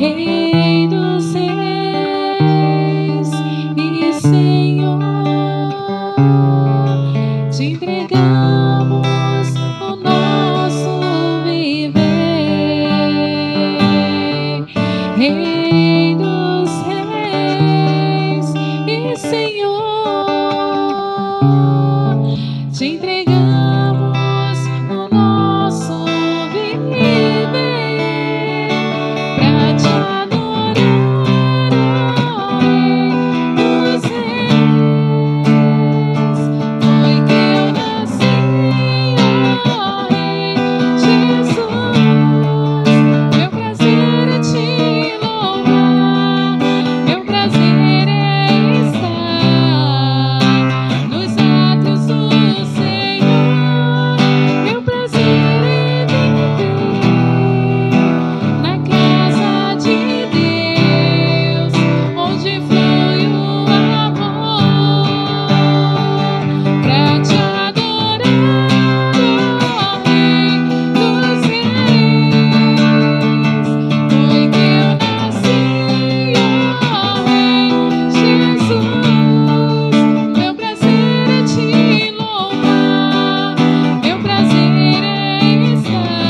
Rei dos reis e Senhor, te entregamos o nosso viver. Rei dos reis e Senhor, te entregamos o nosso viver pra te adorar, ó Rei dos reis. Foi que eu nasci, ó Rei Jesus. Meu prazer é te louvar, meu prazer é estar nos átrios do Senhor. Meu prazer é viver na casa de Deus, onde flui o amor, pra te adorar, ó Rei dos reis. Foi que eu nasci, ó Rei Jesus. Meu prazer é te louvar, meu prazer é estar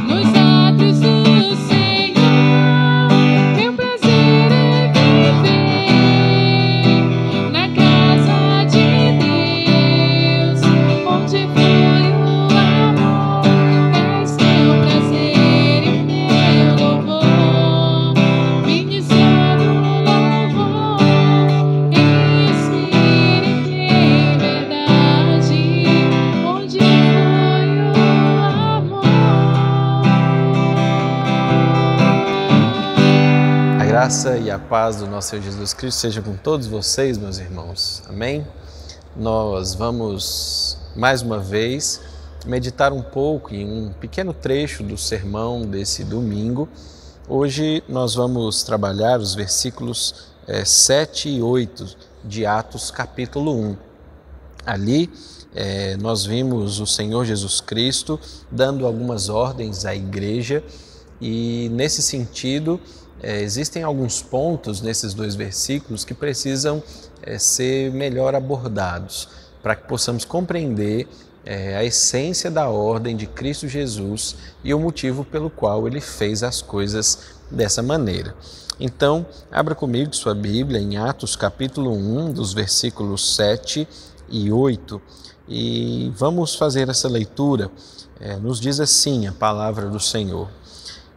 nos átrios do Senhor. Meu prazer é viver na casa de Deus, onde flui o amor. És teu prazer e meu louvor, ministrado louvor em espírito e em verdade, onde flui o amor. A graça e a paz do nosso Senhor Jesus Cristo seja com todos vocês, meus irmãos. Amém? Nós vamos, mais uma vez, meditar um pouco em um pequeno trecho do sermão desse domingo. Hoje nós vamos trabalhar os versículos 7 e 8 de Atos, capítulo 1. Ali nós vimos o Senhor Jesus Cristo dando algumas ordens à igreja e, nesse sentido, existem alguns pontos nesses dois versículos que precisam ser melhor abordados para que possamos compreender a essência da ordem de Cristo Jesus e o motivo pelo qual ele fez as coisas dessa maneira. Então, abra comigo sua Bíblia em Atos capítulo 1, dos versículos 7 e 8, e vamos fazer essa leitura. Nos diz assim a palavra do Senhor.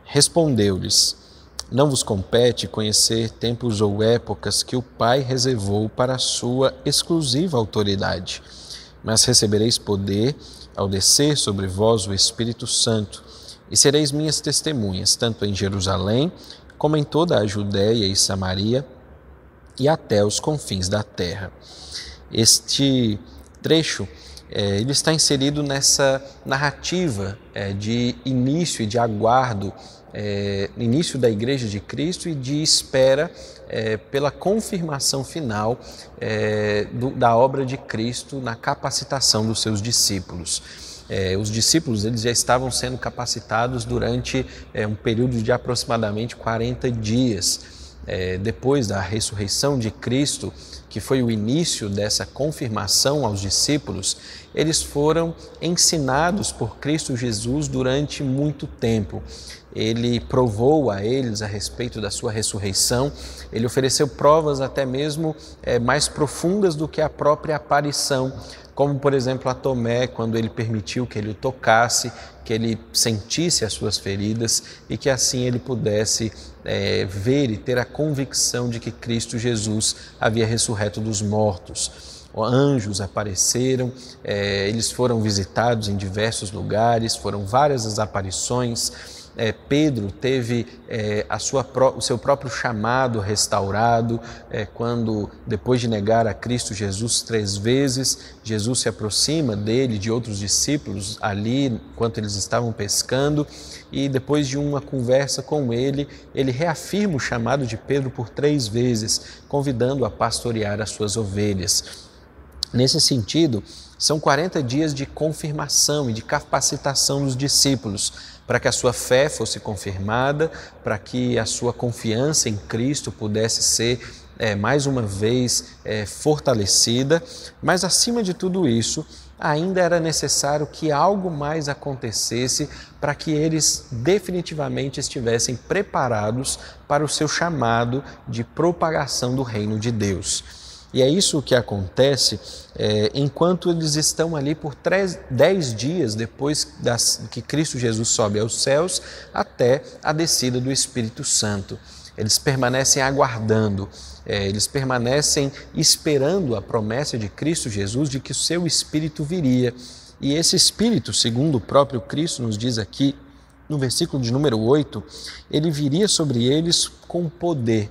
Respondeu-lhes: não vos compete conhecer tempos ou épocas que o Pai reservou para a sua exclusiva autoridade, mas recebereis poder ao descer sobre vós o Espírito Santo, e sereis minhas testemunhas, tanto em Jerusalém, como em toda a Judéia e Samaria, e até os confins da terra. Este trecho ele está inserido nessa narrativa de início e de aguardo, início da Igreja de Cristo e de espera pela confirmação final da obra de Cristo na capacitação dos seus discípulos. Os discípulos eles já estavam sendo capacitados durante um período de aproximadamente 40 dias. Depois da ressurreição de Cristo, que foi o início dessa confirmação aos discípulos, eles foram ensinados por Cristo Jesus durante muito tempo. Ele provou a eles a respeito da sua ressurreição, ele ofereceu provas até mesmo mais profundas do que a própria aparição, como por exemplo a Tomé, quando ele permitiu que ele o tocasse, que ele sentisse as suas feridas e que assim ele pudesse ver e ter a convicção de que Cristo Jesus havia ressurreto dos mortos. Anjos apareceram, eles foram visitados em diversos lugares, foram várias as aparições. Pedro teve o seu próprio chamado restaurado, quando, depois de negar a Cristo Jesus 3 vezes, Jesus se aproxima dele, de outros discípulos ali, enquanto eles estavam pescando, e depois de uma conversa com ele, ele reafirma o chamado de Pedro por 3 vezes, convidando-o a pastorear as suas ovelhas. Nesse sentido, são 40 dias de confirmação e de capacitação dos discípulos, para que a sua fé fosse confirmada, para que a sua confiança em Cristo pudesse ser mais uma vez fortalecida, mas acima de tudo isso, ainda era necessário que algo mais acontecesse para que eles definitivamente estivessem preparados para o seu chamado de propagação do reino de Deus. E é isso que acontece enquanto eles estão ali por 10 dias depois que Cristo Jesus sobe aos céus até a descida do Espírito Santo. Eles permanecem aguardando, eles permanecem esperando a promessa de Cristo Jesus de que o seu Espírito viria. E esse Espírito, segundo o próprio Cristo nos diz aqui no versículo de número 8, ele viria sobre eles com poder.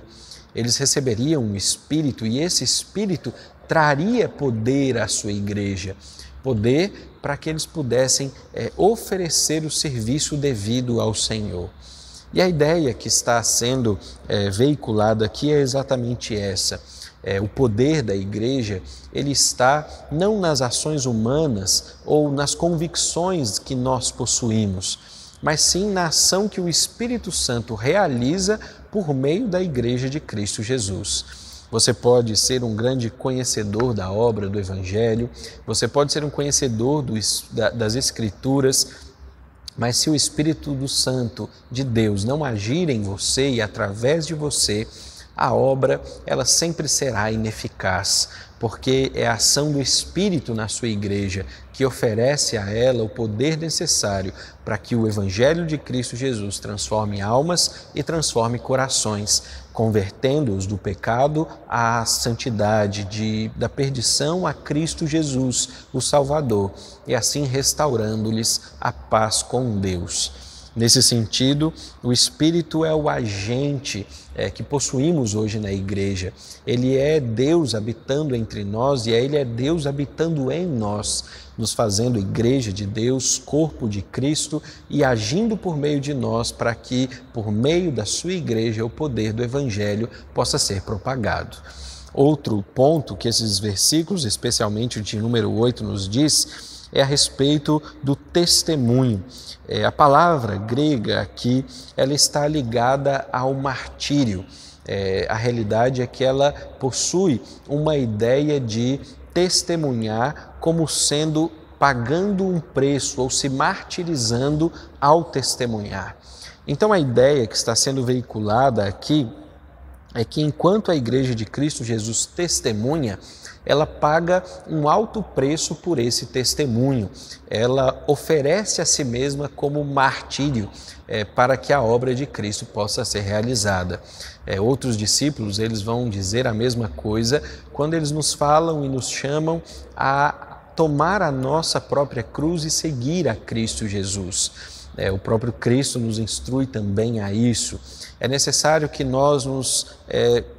Eles receberiam um Espírito e esse Espírito traria poder à sua igreja. Poder para que eles pudessem oferecer o serviço devido ao Senhor. E a ideia que está sendo veiculada aqui é exatamente essa. O poder da igreja, ele está não nas ações humanas ou nas convicções que nós possuímos, mas sim na ação que o Espírito Santo realiza por meio da igreja de Cristo Jesus. Você pode ser um grande conhecedor da obra do Evangelho, você pode ser um conhecedor das Escrituras, mas se o Espírito do Santo de Deus não agir em você e através de você, a obra ela sempre será ineficaz, porque é a ação do Espírito na sua igreja que oferece a ela o poder necessário para que o Evangelho de Cristo Jesus transforme almas e transforme corações, convertendo-os do pecado à santidade, da perdição a Cristo Jesus, o Salvador, e assim restaurando-lhes a paz com Deus. Nesse sentido, o Espírito é o agente que possuímos hoje na igreja. Ele é Deus habitando entre nós e Ele é Deus habitando em nós, nos fazendo igreja de Deus, corpo de Cristo e agindo por meio de nós para que, por meio da sua igreja, o poder do Evangelho possa ser propagado. Outro ponto que esses versículos, especialmente o de número 8, nos diz é a respeito do testemunho. A palavra grega aqui, ela está ligada ao martírio. A realidade é que ela possui uma ideia de testemunhar como sendo pagando um preço ou se martirizando ao testemunhar. Então a ideia que está sendo veiculada aqui é que enquanto a igreja de Cristo Jesus testemunha, ela paga um alto preço por esse testemunho. Ela oferece a si mesma como martírio para que a obra de Cristo possa ser realizada. Outros discípulos, eles vão dizer a mesma coisa quando eles nos falam e nos chamam a tomar a nossa própria cruz e seguir a Cristo Jesus. O próprio Cristo nos instrui também a isso. É necessário que nós nos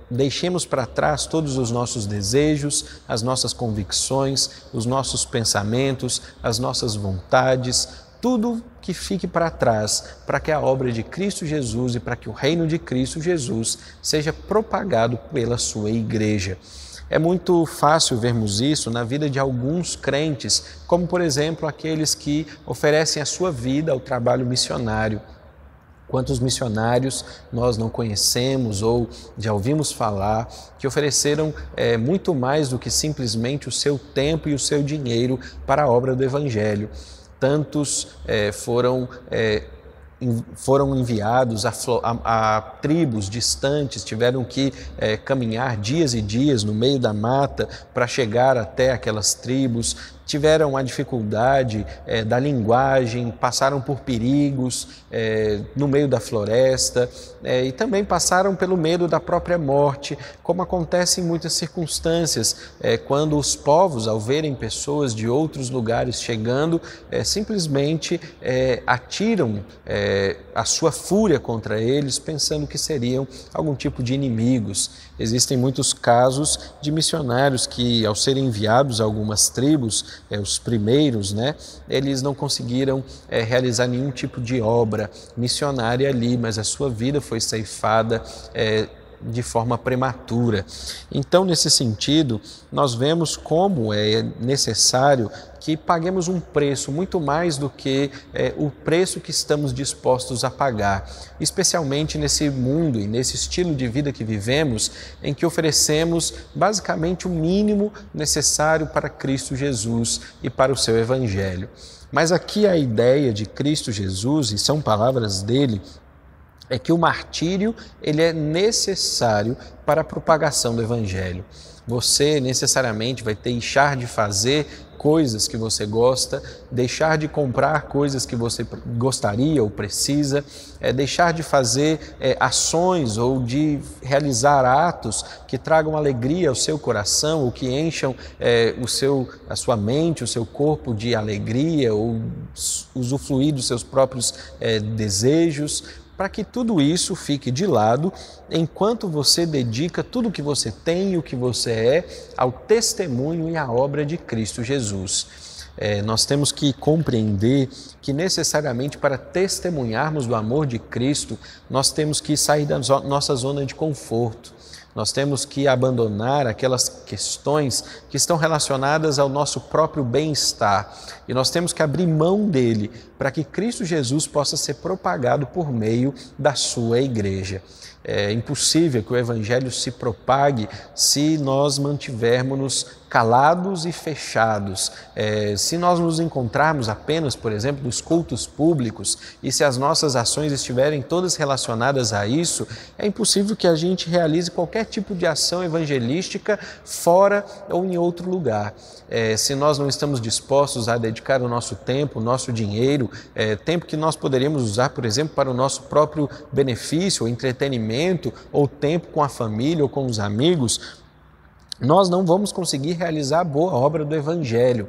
deixemos para trás todos os nossos desejos, as nossas convicções, os nossos pensamentos, as nossas vontades, tudo que fique para trás, para que a obra de Cristo Jesus e para que o reino de Cristo Jesus seja propagado pela sua igreja. É muito fácil vermos isso na vida de alguns crentes, como por exemplo aqueles que oferecem a sua vida ao trabalho missionário. Quantos missionários nós não conhecemos ou já ouvimos falar que ofereceram muito mais do que simplesmente o seu tempo e o seu dinheiro para a obra do Evangelho. Tantos foram enviados a tribos distantes, tiveram que caminhar dias e dias no meio da mata para chegar até aquelas tribos, tiveram a dificuldade da linguagem, passaram por perigos no meio da floresta e também passaram pelo medo da própria morte, como acontece em muitas circunstâncias, quando os povos, ao verem pessoas de outros lugares chegando, simplesmente atiram a sua fúria contra eles, pensando que seriam algum tipo de inimigos. Existem muitos casos de missionários que, ao serem enviados a algumas tribos, os primeiros, eles não conseguiram realizar nenhum tipo de obra missionária ali, mas a sua vida foi ceifada de forma prematura. Então, nesse sentido, nós vemos como é necessário que paguemos um preço muito mais do que o preço que estamos dispostos a pagar, especialmente nesse mundo e nesse estilo de vida que vivemos, em que oferecemos basicamente o mínimo necessário para Cristo Jesus e para o seu Evangelho. Mas aqui a ideia de Cristo Jesus, e são palavras dele, é que o martírio ele é necessário para a propagação do Evangelho. Você necessariamente vai deixar de fazer coisas que você gosta, deixar de comprar coisas que você gostaria ou precisa, deixar de fazer ações ou de realizar atos que tragam alegria ao seu coração ou que encham a sua mente, o seu corpo de alegria ou usufruir dos seus próprios desejos, para que tudo isso fique de lado enquanto você dedica tudo o que você tem e o que você é ao testemunho e à obra de Cristo Jesus. Nós temos que compreender que necessariamente para testemunharmos do amor de Cristo, nós temos que sair da nossa zona de conforto. Nós temos que abandonar aquelas questões que estão relacionadas ao nosso próprio bem-estar e nós temos que abrir mão dele para que Cristo Jesus possa ser propagado por meio da sua igreja. É impossível que o Evangelho se propague se nós mantivermos-nos calados e fechados. Se nós nos encontrarmos apenas, por exemplo, nos cultos públicos e se as nossas ações estiverem todas relacionadas a isso, é impossível que a gente realize qualquer tipo de ação evangelística fora ou em outro lugar. Se nós não estamos dispostos a dedicar o nosso tempo, o nosso dinheiro, tempo que nós poderíamos usar, por exemplo, para o nosso próprio benefício, ou entretenimento, ou tempo com a família ou com os amigos, nós não vamos conseguir realizar a boa obra do Evangelho.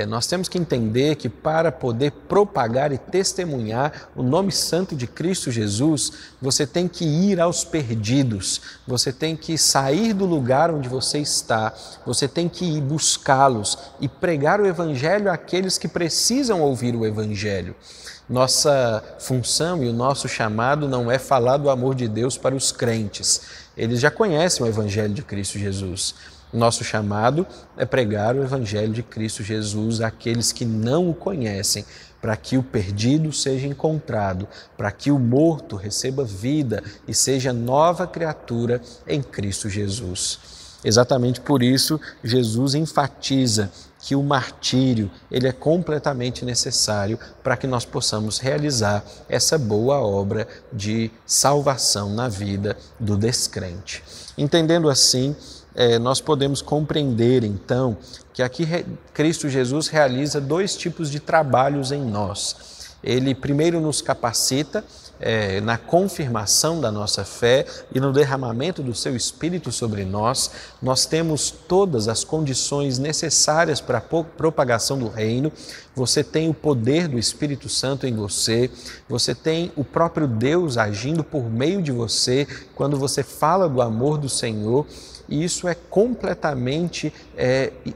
Nós temos que entender que para poder propagar e testemunhar o nome santo de Cristo Jesus, você tem que ir aos perdidos, você tem que sair do lugar onde você está, você tem que ir buscá-los e pregar o Evangelho àqueles que precisam ouvir o Evangelho. Nossa função e o nosso chamado não é falar do amor de Deus para os crentes. Eles já conhecem o Evangelho de Cristo Jesus. Nosso chamado é pregar o Evangelho de Cristo Jesus àqueles que não o conhecem, para que o perdido seja encontrado, para que o morto receba vida e seja nova criatura em Cristo Jesus. Exatamente por isso, Jesus enfatiza que o martírio ele é completamente necessário para que nós possamos realizar essa boa obra de salvação na vida do descrente. Entendendo assim, nós podemos compreender então que aqui Cristo Jesus realiza dois tipos de trabalhos em nós. Ele primeiro nos capacita na confirmação da nossa fé e no derramamento do seu Espírito sobre nós. Nós temos todas as condições necessárias para a propagação do reino. Você tem o poder do Espírito Santo em você, você tem o próprio Deus agindo por meio de você quando você fala do amor do Senhor. E isso é completamente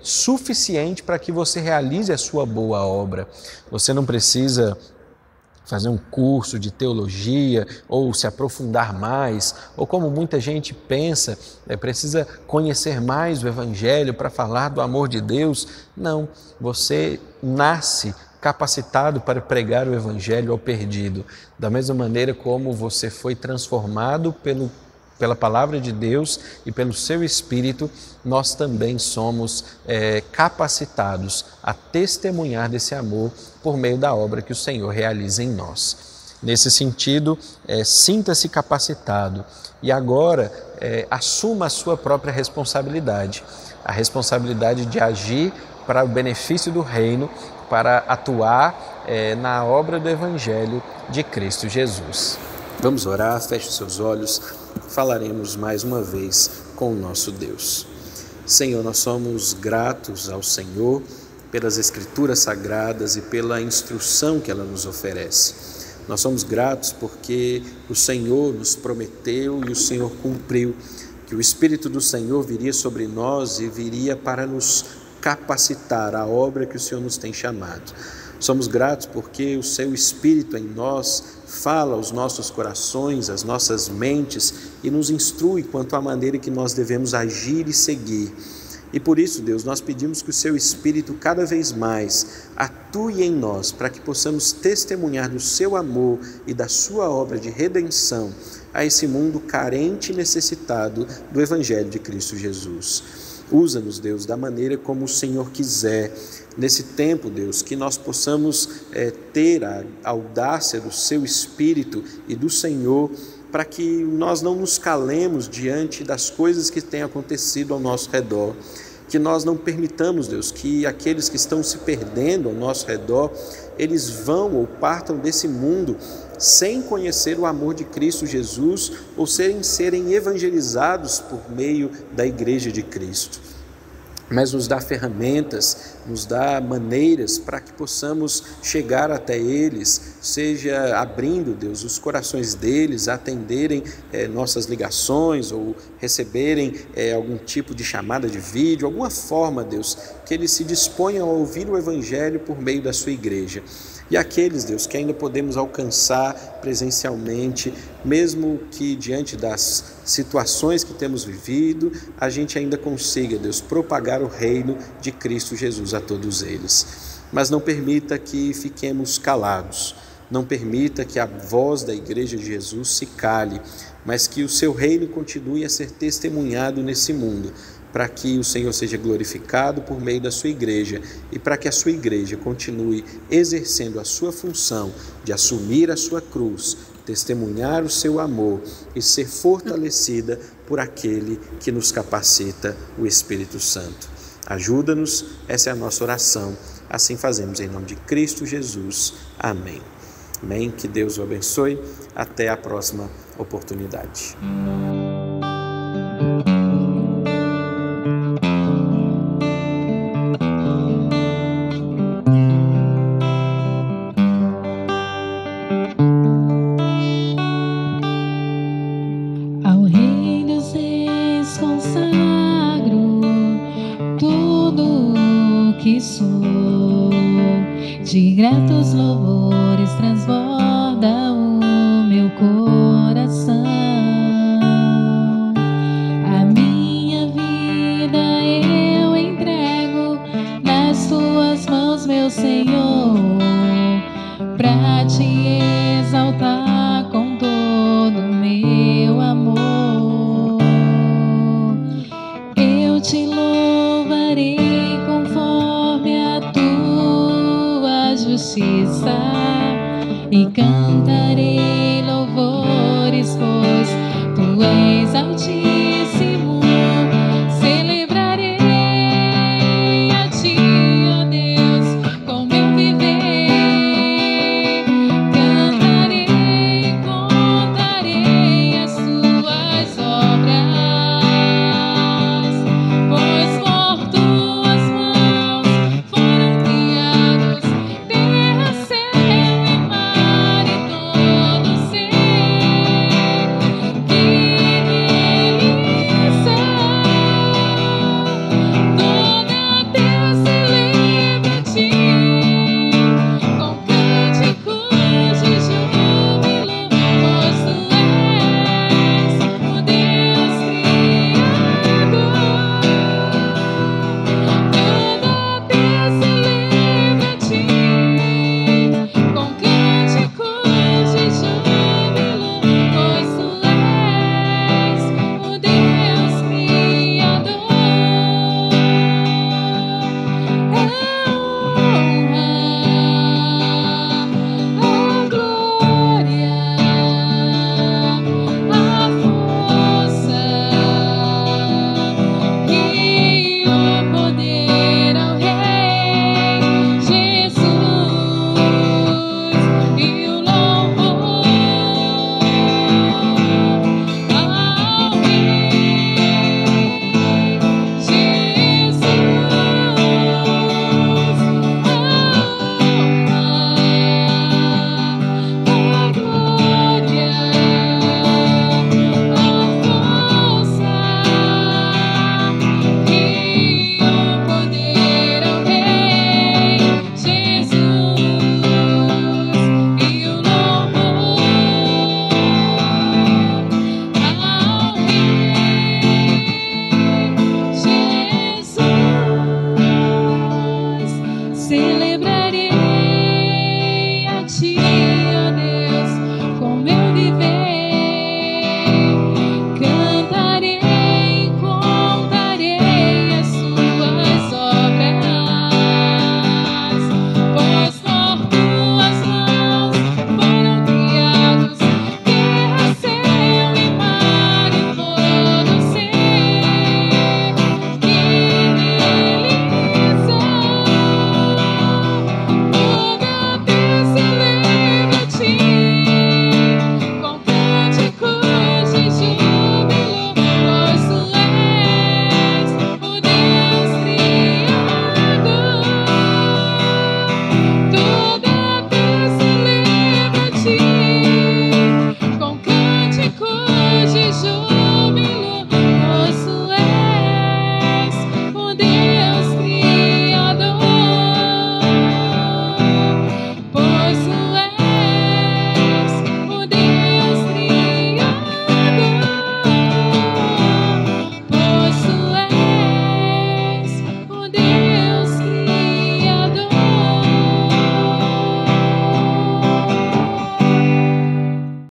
suficiente para que você realize a sua boa obra. Você não precisa fazer um curso de teologia ou se aprofundar mais, ou como muita gente pensa, precisa conhecer mais o Evangelho para falar do amor de Deus. Não, você nasce capacitado para pregar o Evangelho ao perdido, da mesma maneira como você foi transformado pela palavra de Deus e pelo seu Espírito, nós também somos capacitados a testemunhar desse amor por meio da obra que o Senhor realiza em nós. Nesse sentido, sinta-se capacitado e agora assuma a sua própria responsabilidade, a responsabilidade de agir para o benefício do reino, para atuar na obra do Evangelho de Cristo Jesus. Vamos orar, feche os seus olhos, falaremos mais uma vez com o nosso Deus. Senhor, nós somos gratos ao Senhor pelas Escrituras Sagradas e pela instrução que ela nos oferece. Nós somos gratos porque o Senhor nos prometeu e o Senhor cumpriu, que o Espírito do Senhor viria sobre nós e viria para nos capacitar à obra que o Senhor nos tem chamado. Somos gratos porque o Seu Espírito em nós fala aos nossos corações, às nossas mentes e nos instrui quanto à maneira que nós devemos agir e seguir. E por isso, Deus, nós pedimos que o Seu Espírito cada vez mais atue em nós para que possamos testemunhar do Seu amor e da Sua obra de redenção a esse mundo carente e necessitado do Evangelho de Cristo Jesus. Usa-nos, Deus, da maneira como o Senhor quiser. Nesse tempo, Deus, que nós possamos ter a audácia do Seu Espírito e do Senhor, para que nós não nos calemos diante das coisas que têm acontecido ao nosso redor. Que nós não permitamos, Deus, que aqueles que estão se perdendo ao nosso redor, eles vão ou partam desse mundo sem conhecer o amor de Cristo Jesus ou serem evangelizados por meio da Igreja de Cristo. Mas nos dá ferramentas, nos dá maneiras para que possamos chegar até eles, seja abrindo, Deus, os corações deles, atenderem nossas ligações ou receberem algum tipo de chamada de vídeo, alguma forma, Deus, que eles se disponham a ouvir o Evangelho por meio da sua igreja. E aqueles, Deus, que ainda podemos alcançar presencialmente, mesmo que diante das situações que temos vivido, a gente ainda consiga, Deus, propagar o reino de Cristo Jesus a todos eles. Mas não permita que fiquemos calados, não permita que a voz da Igreja de Jesus se cale, mas que o seu reino continue a ser testemunhado nesse mundo, para que o Senhor seja glorificado por meio da sua igreja e para que a sua igreja continue exercendo a sua função de assumir a sua cruz, testemunhar o seu amor e ser fortalecida por aquele que nos capacita, o Espírito Santo. Ajuda-nos, essa é a nossa oração. Assim fazemos em nome de Cristo Jesus. Amém. Amém. Que Deus o abençoe. Até a próxima oportunidade. Ao Rei dos Reis consagro tudo o que sou, de gratos louvores transborda o meu coração. A minha vida eu entrego nas tuas mãos, meu Senhor, pra te exaltar com todo o meu amor. Eu te louvarei conforme a tua justiça e cantarei louvores, pois tu és altíssimo.